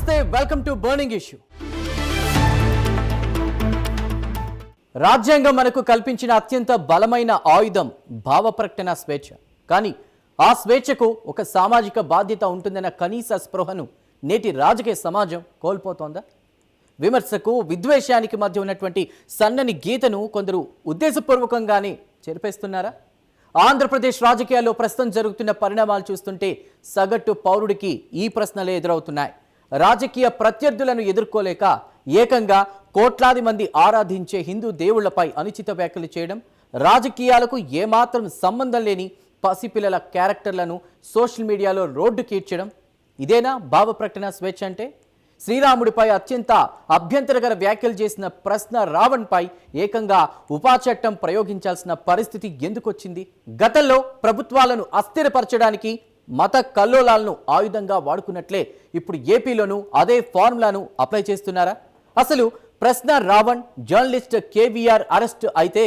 నమస్తే, welcome to burning issue. రాజ్యాంగం మనకు కల్పించిన అత్యంత బలమైన ఆయుధం భావ ప్రకటన స్వేచ్ఛ. కానీ ఆ స్వేచ్ఛకు ఒక సామాజిక బాధ్యత ఉంటుందన్న కనీస స్పృహను నేటి రాజకీయ సమాజం కోల్పోతోందా? విమర్శకు విద్వేషానికి మధ్య ఉన్నటువంటి సన్నని గీతను కొందరు ఉద్దేశపూర్వకంగానే చెరిపేస్తున్నారా? ఆంధ్రప్రదేశ్ రాజకీయాల్లో ప్రస్తుతం జరుగుతున్న పరిణామాలు చూస్తుంటే సగటు పౌరుడికి ఈ ప్రశ్నలే ఎదురవుతున్నాయి. రాజకీయ ప్రత్యర్థులను ఎదుర్కోలేక ఏకంగా కోట్లాది మంది ఆరాధించే హిందూ దేవుళ్లపై అనుచిత వ్యాఖ్యలు చేయడం, రాజకీయాలకు ఏమాత్రం సంబంధం లేని పసిపిల్లల క్యారెక్టర్లను సోషల్ మీడియాలో రోడ్డుకీడ్చడం, ఇదేనా భావ ప్రకటన స్వేచ్ఛ అంటే? శ్రీరాముడిపై అత్యంత అభ్యంతరకర వ్యాఖ్యలు చేసిన ప్రశ్న రావణ్పై ఏకంగా ఉపా చట్టం ప్రయోగించాల్సిన పరిస్థితి ఎందుకొచ్చింది? గతంలో ప్రభుత్వాలను అస్థిరపరచడానికి మత కల్లోలాలను ఆయుధంగా వాడుకున్నట్లే ఇప్పుడు ఏపీలోనూ అదే ఫార్ములాను అప్లై చేస్తున్నారా? అసలు ప్రశ్న రావణ్, జర్నలిస్ట్ కేవీఆర్ అరెస్ట్ అయితే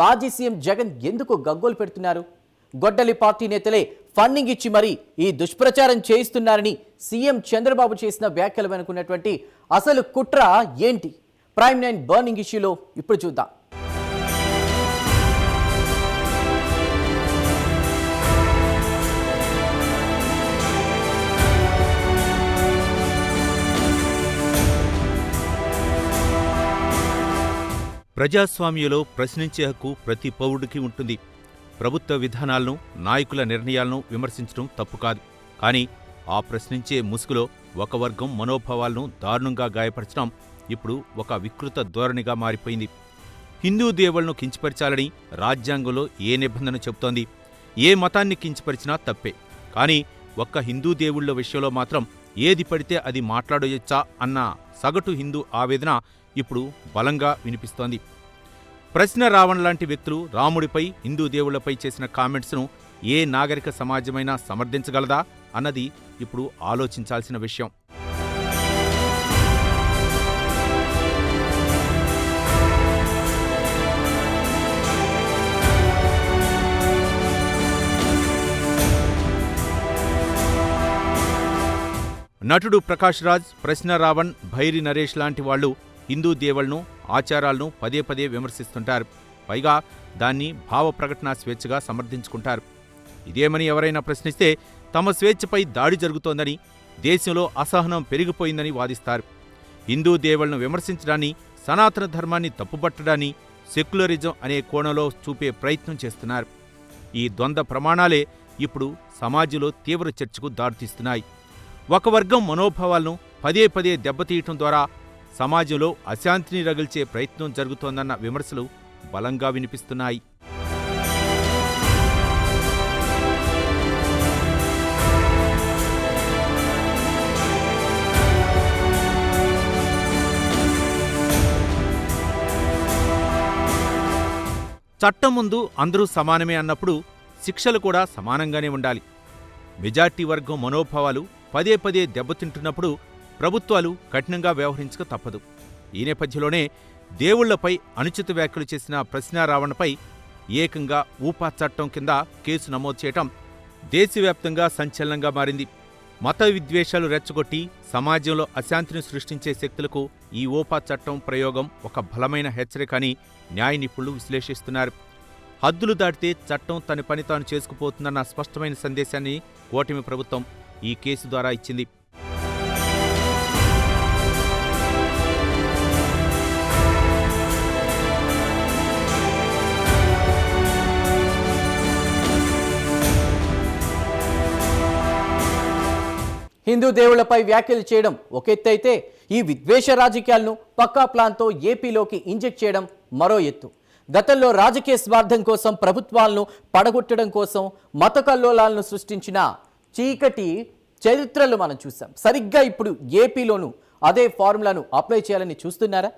మాజీ సీఎం జగన్ ఎందుకు గగ్గోలు పెడుతున్నారు? గొడ్డలి పార్టీ నేతలే ఫండింగ్ ఇచ్చి మరీ ఈ దుష్ప్రచారం చేయిస్తున్నారని సీఎం చంద్రబాబు చేసిన వ్యాఖ్యలు వెనుకున్నటువంటి అసలు కుట్ర ఏంటి? ప్రైమ్ 9 బర్నింగ్ ఇష్యూలో ఇప్పుడు చూద్దాం. ప్రజాస్వామ్యంలో ప్రశ్నించే హక్కు ప్రతి పౌరుడికి ఉంటుంది. ప్రభుత్వ విధానాలను, నాయకుల నిర్ణయాలను విమర్శించడం తప్పు కాదు. కానీ ఆ ప్రశ్నించే ముసుగులో ఒక వర్గం మనోభావాలను దారుణంగా గాయపరచడం ఇప్పుడు ఒక వికృత ధోరణిగా మారిపోయింది. హిందూ దేవుళ్లను కించపరచాలని రాజ్యాంగంలో ఏ నిబంధన చెబుతోంది? ఏ మతాన్ని కించపరిచినా తప్పే. కానీ ఒక్క హిందూ దేవుళ్ల విషయంలో మాత్రం ఏది పడితే అది మాట్లాడొచ్చా అన్న సగటు హిందూ ఆవేదన ఇప్పుడు బలంగా వినిపిస్తోంది. ప్రశ్న రావణ్ లాంటి వ్యక్తులు రాముడిపై, హిందూ దేవుళ్లపై చేసిన కామెంట్స్ను ఏ నాగరిక సమాజమైనా సమర్థించగలదా అన్నది ఇప్పుడు ఆలోచించాల్సిన విషయం. నటుడు ప్రకాష్ రాజ్, ప్రశ్న రావణ్, భైరి నరేష్ లాంటి వాళ్లు హిందూ దేవుళ్లను, ఆచారాలను పదే పదే విమర్శిస్తుంటారు. పైగా దాన్ని భావ ప్రకటన స్వేచ్ఛగా సమర్థించుకుంటారు. ఇదేమని ఎవరైనా ప్రశ్నిస్తే తమ స్వేచ్ఛపై దాడి జరుగుతోందని, దేశంలో అసహనం పెరిగిపోయిందని వాదిస్తారు. హిందూ దేవుళ్లను విమర్శించడాన్ని, సనాతన ధర్మాన్ని తప్పుబట్టడాన్ని సెక్యులరిజం అనే కోణంలో చూపే ప్రయత్నం చేస్తున్నారు. ఈ ద్వంద్వ ప్రమాణాలే ఇప్పుడు సమాజంలో తీవ్ర చర్చకు దారితీస్తున్నాయి. ఒక వర్గం మనోభావాలను పదే పదే దెబ్బతీయటం ద్వారా సమాజంలో అశాంతిని రగిల్చే ప్రయత్నం జరుగుతోందన్న విమర్శలు బలంగా వినిపిస్తున్నాయి. చట్టం ముందు అందరూ సమానమే అన్నప్పుడు శిక్షలు కూడా సమానంగానే ఉండాలి. మెజార్టీ వర్గం మనోభావాలు పదే పదే దెబ్బతింటున్నప్పుడు ప్రభుత్వాలు కఠినంగా వ్యవహరించక తప్పదు. ఈ నేపథ్యంలోనే దేవుళ్లపై అనుచిత వ్యాఖ్యలు చేసిన ప్రశ్న రావణ్పై ఏకంగా ఊపా చట్టం కింద కేసు నమోదు చేయటం దేశవ్యాప్తంగా సంచలనంగా మారింది. మత విద్వేషాలు రెచ్చగొట్టి సమాజంలో అశాంతిని సృష్టించే శక్తులకు ఈ ఊపా చట్టం ప్రయోగం ఒక బలమైన హెచ్చరిక అని న్యాయ నిపుణులు విశ్లేషిస్తున్నారు. హద్దులు దాటితే చట్టం తన పని తాను చేసుకుపోతుందన్న స్పష్టమైన సందేశాన్ని కూటమి ప్రభుత్వం ఈ కేసు ద్వారా ఇచ్చింది. హిందూ దేవుళ్లపై వ్యాఖ్యలు చేయడం ఒక ఎత్తు అయితే, ఈ విద్వేష రాజకీయాలను పక్కా ప్లాన్తో ఏపీలోకి ఇంజెక్ట్ చేయడం మరో ఎత్తు. గతంలో రాజకీయ స్వార్థం కోసం, ప్రభుత్వాలను పడగొట్టడం కోసం మత కల్లోలాలను సృష్టించిన చీకటి చరిత్రలు మనం చూసాం. సరిగ్గా ఇప్పుడు ఏపీలోనూ అదే ఫార్ములాను అప్లై చేయాలని చూస్తున్నారా?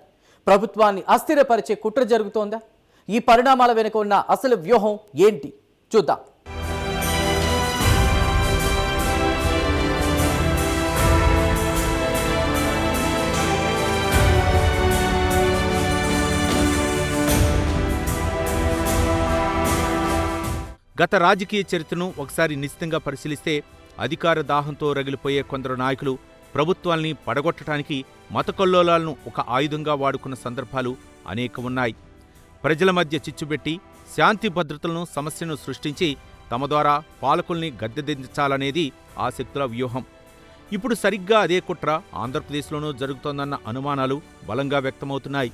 ప్రభుత్వాన్ని అస్థిరపరిచే కుట్ర జరుగుతోందా? ఈ పరిణామాల వెనుక ఉన్న అసలు వ్యూహం ఏంటి చూద్దాం. గత రాజకీయ చరిత్రను ఒకసారి నిశితంగా పరిశీలిస్తే అధికార దాహంతో రగిలిపోయే కొందరు నాయకులు ప్రభుత్వాల్ని పడగొట్టడానికి మతకల్లోలాలను ఒక ఆయుధంగా వాడుకున్న సందర్భాలు అనేక ఉన్నాయి. ప్రజల మధ్య చిచ్చుబెట్టి శాంతి భద్రతలను సమస్యను సృష్టించి తమ ద్వారా పాలకుల్ని గద్దెదించాలనేది ఆ శక్తుల వ్యూహం. ఇప్పుడు సరిగ్గా అదే కుట్ర ఆంధ్రప్రదేశ్లోనూ జరుగుతోందన్న అనుమానాలు బలంగా వ్యక్తమవుతున్నాయి.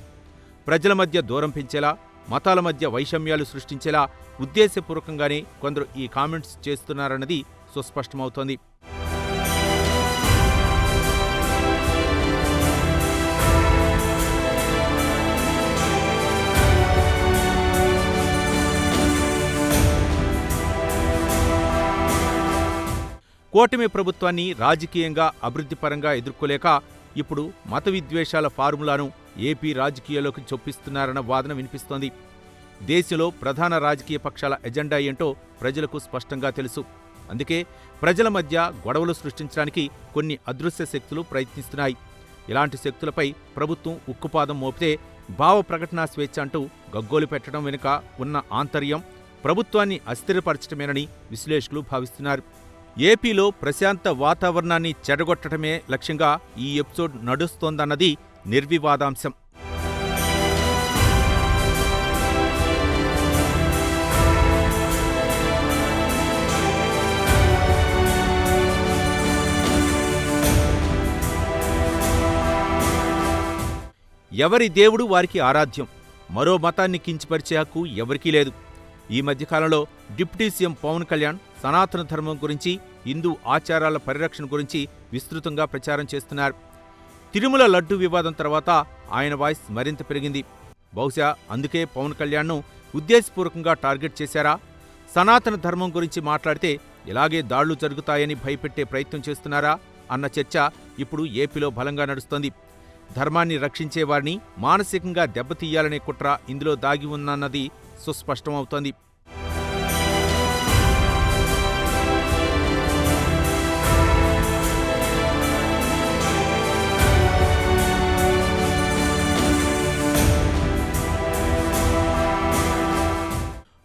ప్రజల మధ్య దూరం పెంచేలా, మతాల మధ్య వైషమ్యాలు సృష్టించేలా ఉద్దేశపూర్వకంగానే కొందరు ఈ కామెంట్స్ చేస్తున్నారన్నది సుస్పష్టమవుతోంది. కూటమి ప్రభుత్వాన్ని రాజకీయంగా అభివృద్ధిపరంగా ఎదుర్కోలేక ఇప్పుడు మత విద్వేషాల ఫార్ములాను ఏపీ రాజకీయాల్లోకి చొప్పిస్తున్నారన్న వాదన వినిపిస్తోంది. దేశంలో ప్రధాన రాజకీయ పక్షాల ఎజెండా ఏంటో ప్రజలకు స్పష్టంగా తెలుసు. అందుకే ప్రజల మధ్య గొడవలు సృష్టించడానికి కొన్ని అదృశ్య శక్తులు ప్రయత్నిస్తున్నాయి. ఇలాంటి శక్తులపై ప్రభుత్వం ఉక్కుపాదం మోపితే భావ ప్రకటనా స్వేచ్ఛ అంటూ గగ్గోలు పెట్టడం వెనుక ఉన్న ఆంతర్యం ప్రభుత్వాన్ని అస్థిరపరచడమేనని విశ్లేషకులు భావిస్తున్నారు. ఏపీలో ప్రశాంత వాతావరణాన్ని చెడగొట్టడమే లక్ష్యంగా ఈ ఎపిసోడ్ నడుస్తోందన్నది నిర్వివాదాంశం. ఎవరి దేవుడు వారికి ఆరాధ్యం. మరో మతాన్ని కించపరిచే హక్కు ఎవరికీ లేదు. ఈ మధ్యకాలంలో డిప్యూటీ సీఎం పవన్ కళ్యాణ్ సనాతన ధర్మం గురించి, హిందూ ఆచారాల పరిరక్షణ గురించి విస్తృతంగా ప్రచారం చేస్తున్నారు. తిరుమల లడ్డు వివాదం తర్వాత ఆయన వాయిస్ మరింత పెరిగింది. బహుశా అందుకే పవన్ కళ్యాణ్ను ఉద్దేశపూర్వకంగా టార్గెట్ చేశారా? సనాతన ధర్మం గురించి మాట్లాడితే ఇలాగే దాడులు జరుగుతాయని భయపెట్టే ప్రయత్నం చేస్తున్నారా అన్న చర్చ ఇప్పుడు ఏపీలో బలంగా నడుస్తోంది. ధర్మాన్ని రక్షించేవారిని మానసికంగా దెబ్బతీయాలనే కుట్ర ఇందులో దాగి ఉందన్నది సుస్పష్టమవుతోంది.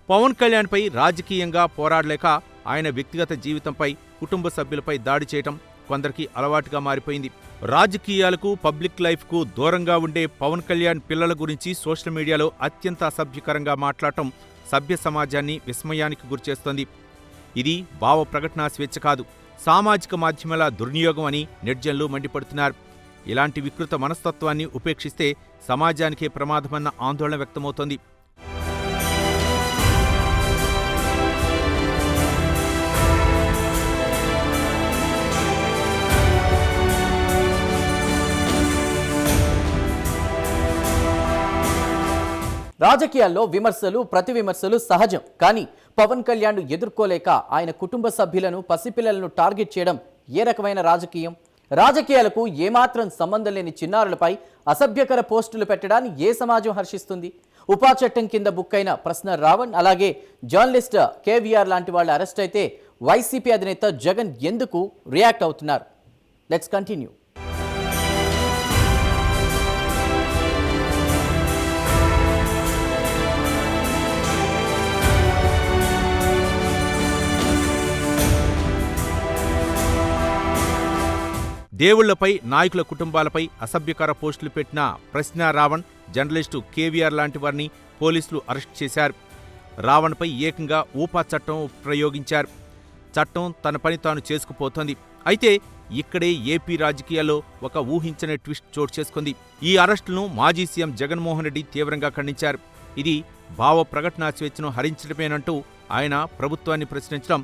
పవన్ కళ్యాణ్పై రాజకీయంగా పోరాడలేక ఆయన వ్యక్తిగత జీవితంపై, కుటుంబ సభ్యులపై దాడి చేయటం కొందరికి అలవాటుగా మారిపోయింది. రాజకీయాలకు, పబ్లిక్ లైఫ్కు దూరంగా ఉండే పవన్ కళ్యాణ్ పిల్లల గురించి సోషల్ మీడియాలో అత్యంత అసభ్యకరంగా మాట్లాడటం సభ్య సమాజాన్ని విస్మయానికి గురిచేస్తోంది. ఇది భావ ప్రకటనా స్వేచ్ఛ కాదు, సామాజిక మాధ్యమాల దుర్వినియోగం అని నెటిజన్లు మండిపడుతున్నారు. ఇలాంటి వికృత మనస్తత్వాన్ని ఉపేక్షిస్తే సమాజానికే ప్రమాదమన్న ఆందోళన వ్యక్తమవుతోంది. రాజకీయాల్లో విమర్శలు, ప్రతి విమర్శలు సహజం. కానీ పవన్ కళ్యాణ్ ఎదుర్కోలేక ఆయన కుటుంబ సభ్యులను, పసిపిల్లలను టార్గెట్ చేయడం ఏ రకమైన రాజకీయం? రాజకీయాలకు ఏమాత్రం సంబంధం లేని చిన్నారులపై అసభ్యకర పోస్టులు పెట్టడాన్ని ఏ సమాజం హర్షిస్తుంది? ఉపా చట్టం కింద బుక్ అయిన ప్రశ్న రావణ్, అలాగే జర్నలిస్ట్ కేవీఆర్ లాంటి వాళ్ళు అరెస్ట్ అయితే వైసీపీ అధినేత జగన్ ఎందుకు రియాక్ట్ అవుతున్నారు? Let's continue. దేవుళ్లపై, నాయకుల కుటుంబాలపై అసభ్యకర పోస్టులు పెట్టిన ప్రశ్న రావణ్, జర్నలిస్టు కేవీఆర్ లాంటి వారిని పోలీసులు అరెస్ట్ చేశారు. రావణ్పై ఏకంగా ఊపా చట్టం ప్రయోగించారు. చట్టం తన పని తాను చేసుకుపోతోంది. అయితే ఇక్కడే ఏపీ రాజకీయాల్లో ఒక ఊహించని ట్విస్ట్ చోటు చేసుకుంది. ఈ అరెస్టులను మాజీ సీఎం జగన్మోహన్ రెడ్డి తీవ్రంగా ఖండించారు. ఇది భావ ప్రకటనా స్వేచ్ఛను హరించడమేనంటూ ఆయన ప్రభుత్వాన్ని ప్రశ్నించడం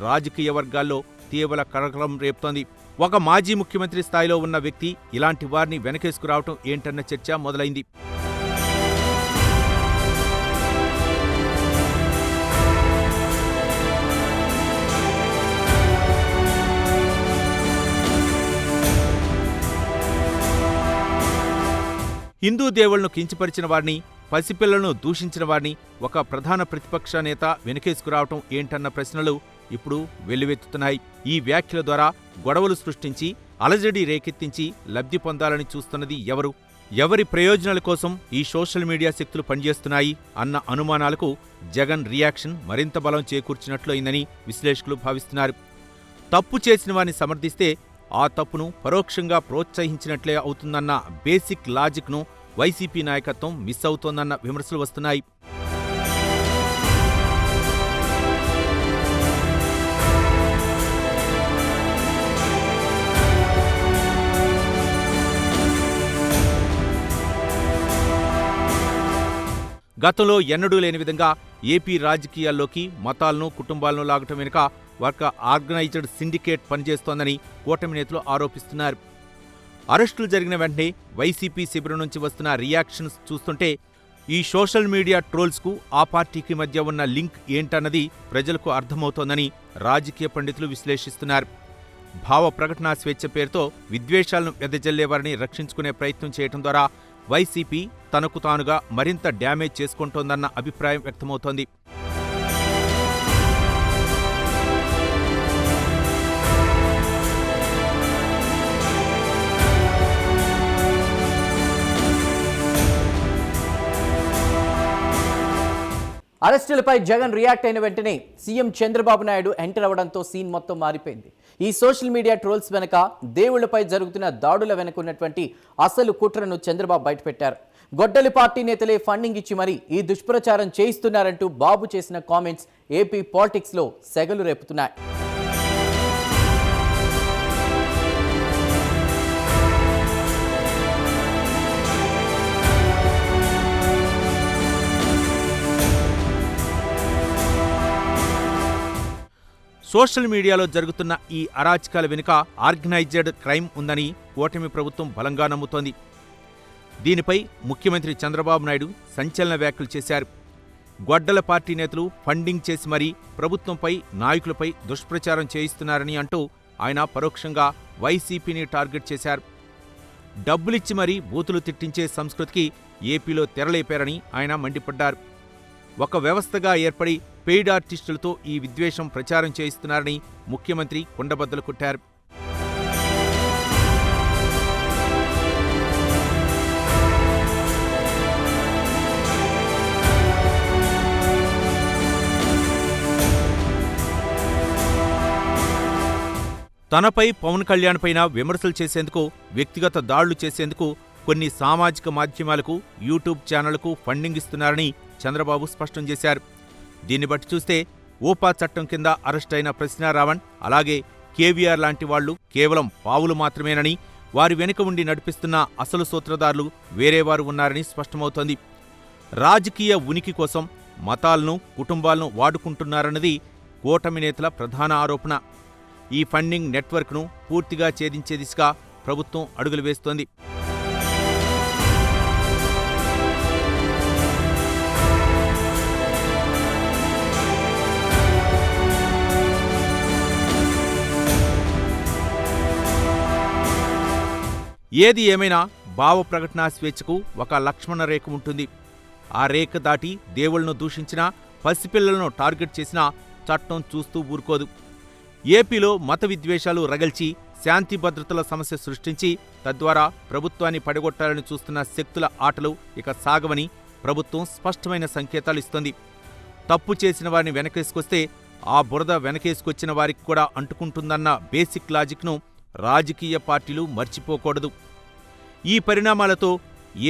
రాజకీయ వర్గాల్లో తీవ్ర కలకలం రేపుతోంది. ఒక మాజీ ముఖ్యమంత్రి స్థాయిలో ఉన్న వ్యక్తి ఇలాంటి వారిని వెనకేసుకురావటం ఏంటన్న చర్చ మొదలైంది. హిందూ దేవుళ్లను కించపరిచిన వారిని, పసిపిల్లలను దూషించిన వారిని ఒక ప్రధాన ప్రతిపక్ష నేత వెనకేసుకురావటం ఏంటన్న ప్రశ్నలు ఇప్పుడు వెల్లువెత్తుతున్నాయి. ఈ వ్యాఖ్యల ద్వారా గొడవలు సృష్టించి, అలజడి రేకెత్తించి లబ్ధి పొందాలని చూస్తున్నది ఎవరు? ఎవరి ప్రయోజనాల కోసం ఈ సోషల్ మీడియా శక్తులు పనిచేస్తున్నాయి అన్న అనుమానాలకు జగన్ రియాక్షన్ మరింత బలం చేకూర్చినట్లయిందని విశ్లేషకులు భావిస్తున్నారు. తప్పు చేసిన వారిని సమర్థిస్తే ఆ తప్పును పరోక్షంగా ప్రోత్సహించినట్లే అవుతుందన్న బేసిక్ లాజిక్ను వైసీపీ నాయకత్వం మిస్ అవుతోందన్న విమర్శలు వస్తున్నాయి. గతంలో ఎన్నడూ లేని విధంగా ఏపీ రాజకీయాల్లోకి మతాలను, కుటుంబాలను లాగటం వెనుక ఒక ఆర్గనైజ్డ్ సిండికేట్ పనిచేస్తోందని కూటమి నేతలు ఆరోపిస్తున్నారు. అరెస్టులు జరిగిన వెంటనే వైసీపీ శిబిరం నుంచి వస్తున్న రియాక్షన్స్ చూస్తుంటే ఈ సోషల్ మీడియా ట్రోల్స్కు ఆ పార్టీకి మధ్య ఉన్న లింక్ ఏంటన్నది ప్రజలకు అర్థమవుతోందని రాజకీయ పండితులు విశ్లేషిస్తున్నారు. భావ ప్రకటనా స్వేచ్ఛ పేరుతో విద్వేషాలను వెదజల్లేవారిని రక్షించుకునే ప్రయత్నం చేయడం ద్వారా వైసీపీ తనకు తానుగా మరింత డ్యామేజ్ చేసుకుంటోందన్న అభిప్రాయం వ్యక్తమవుతోంది. అరెస్టులపై జగన్ రియాక్ట్ అయిన వెంటనే సీఎం చంద్రబాబు నాయుడు ఎంటర్ అవడంతో సీన్ మొత్తం మారిపోయింది. ఈ సోషల్ మీడియా ట్రోల్స్ వెనక దేవుళ్లపై జరుగుతున్న దాడుల వెనక ఉన్నటువంటి అసలు కుట్రను చంద్రబాబు బయటపెట్టారు. గొడ్డలి పార్టీ నేతలే ఫండింగ్ ఇచ్చి మరీ ఈ దుష్ప్రచారం చేయిస్తున్నారంటూ బాబు చేసిన కామెంట్స్ ఏపీ పాలిటిక్స్లో సెగలు రేపుతున్నాయి. సోషల్ మీడియాలో జరుగుతున్న ఈ అరాచకాల వెనుక ఆర్గనైజ్డ్ క్రైమ్ ఉందని కూటమి ప్రభుత్వం బలంగా నమ్ముతోంది. దీనిపై ముఖ్యమంత్రి చంద్రబాబు నాయుడు సంచలన వ్యాఖ్యలు చేశారు. గొడ్డల పార్టీ నేతలు ఫండింగ్ చేసి మరీ ప్రభుత్వంపై, నాయకులపై దుష్ప్రచారం చేయిస్తున్నారని అంటూ ఆయన పరోక్షంగా వైసీపీని టార్గెట్ చేశారు. డబ్బులిచ్చి మరీ బూతులు తిట్టించే సంస్కృతికి ఏపీలో తెరలేపారని ఆయన మండిపడ్డారు. ఒక వ్యవస్థగా ఏర్పడి పెయిడ్ ఆర్టిస్టులతో ఈ విద్వేషం ప్రచారం చేయిస్తున్నారని ముఖ్యమంత్రి కుండబద్దలు కొట్టారు. తనపై, పవన్ కళ్యాణ్ పైన విమర్శలు చేసేందుకు, వ్యక్తిగత దాడులు చేసేందుకు కొన్ని సామాజిక మాధ్యమాలకు, యూట్యూబ్ ఛానళ్లకు ఫండింగ్ ఇస్తున్నారని చంద్రబాబు స్పష్టం చేశారు. దీన్ని బట్టి చూస్తే ఓపా చట్టం కింద అరెస్టైన ప్రశ్నారావణ్, అలాగే కేవీఆర్ లాంటి వాళ్లు కేవలం పావులు మాత్రమేనని, వారి వెనుక ఉండి నడిపిస్తున్న అసలు సూత్రధారులు వేరేవారు ఉన్నారని స్పష్టమవుతోంది. రాజకీయ ఉనికి కోసం మతాలను, కుటుంబాలను వాడుకుంటున్నారన్నది కూటమి నేతల ప్రధాన ఆరోపణ. ఈ ఫండింగ్ నెట్వర్క్ను పూర్తిగా ఛేదించే దిశగా ప్రభుత్వం అడుగులు వేస్తోంది. ఏది ఏమైనా భావ ప్రకటనా స్వేచ్ఛకు ఒక లక్ష్మణ రేఖ ఉంటుంది. ఆ రేఖ దాటి దేవుళ్లను దూషించినా, పసిపిల్లలను టార్గెట్ చేసినా చట్టం చూస్తూ ఊరుకోదు. ఏపీలో మత విద్వేషాలు రగల్చి శాంతి భద్రతల సమస్య సృష్టించి తద్వారా ప్రభుత్వాన్ని పడగొట్టాలని చూస్తున్న శక్తుల ఆటలు ఇక సాగవని ప్రభుత్వం స్పష్టమైన సంకేతాలు ఇస్తోంది. తప్పు చేసిన వారిని వెనకేసుకొస్తే ఆ బురద వెనకేసుకొచ్చిన వారికి కూడా అంటుకుంటుందన్న బేసిక్ లాజిక్ను రాజకీయ పార్టీలు మర్చిపోకూడదు. ఈ పరిణామాలతో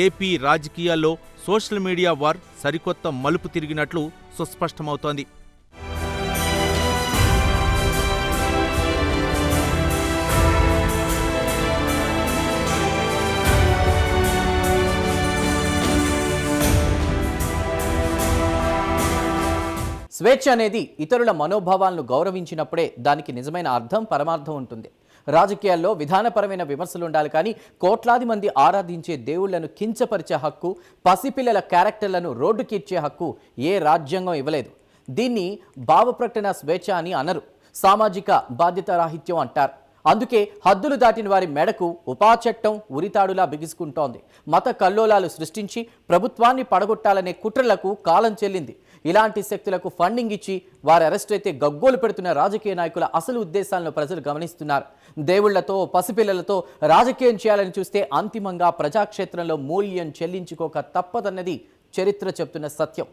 ఏపీ రాజకీయాల్లో సోషల్ మీడియా వార్ సరికొత్త మలుపు తిరిగినట్లు సుస్పష్టమవుతోంది. స్వేచ్ఛ అనేది ఇతరుల మనోభావాలను గౌరవించినప్పుడే దానికి నిజమైన అర్థం, పరమార్థం ఉంటుంది. రాజకీయాల్లో విధానపరమైన విమర్శలు ఉండాలి, కానీ కోట్లాది మంది ఆరాధించే దేవుళ్లను కించపరిచే హక్కు, పసిపిల్లల క్యారెక్టర్లను రోడ్డుకిచ్చే హక్కు ఏ రాజ్యాంగం ఇవ్వలేదు. దీన్ని భావప్రకటన స్వేచ్ఛ అని అనరు, సామాజిక బాధ్యతారాహిత్యం అంటారు. అందుకే హద్దులు దాటిన వారి మెడకు ఉపాచట్టం ఉరితాడులా బిగుసుకుంటోంది. మత కల్లోలాలు సృష్టించి ప్రభుత్వాన్ని పడగొట్టాలనే కుట్రలకు కాలం చెల్లింది. ఇలాంటి శక్తులకు ఫండింగ్ ఇచ్చి వారు అరెస్ట్ అయితే గగ్గోలు పెడుతున్న రాజకీయ నాయకుల అసలు ఉద్దేశాలను ప్రజలు గమనిస్తున్నారు. దేవుళ్లతో, పసిపిల్లలతో రాజకీయం చేయాలని చూస్తే అంతిమంగా ప్రజాక్షేత్రంలో మూల్యం చెల్లించుకోక తప్పదన్నది చరిత్ర చెప్తున్న సత్యం.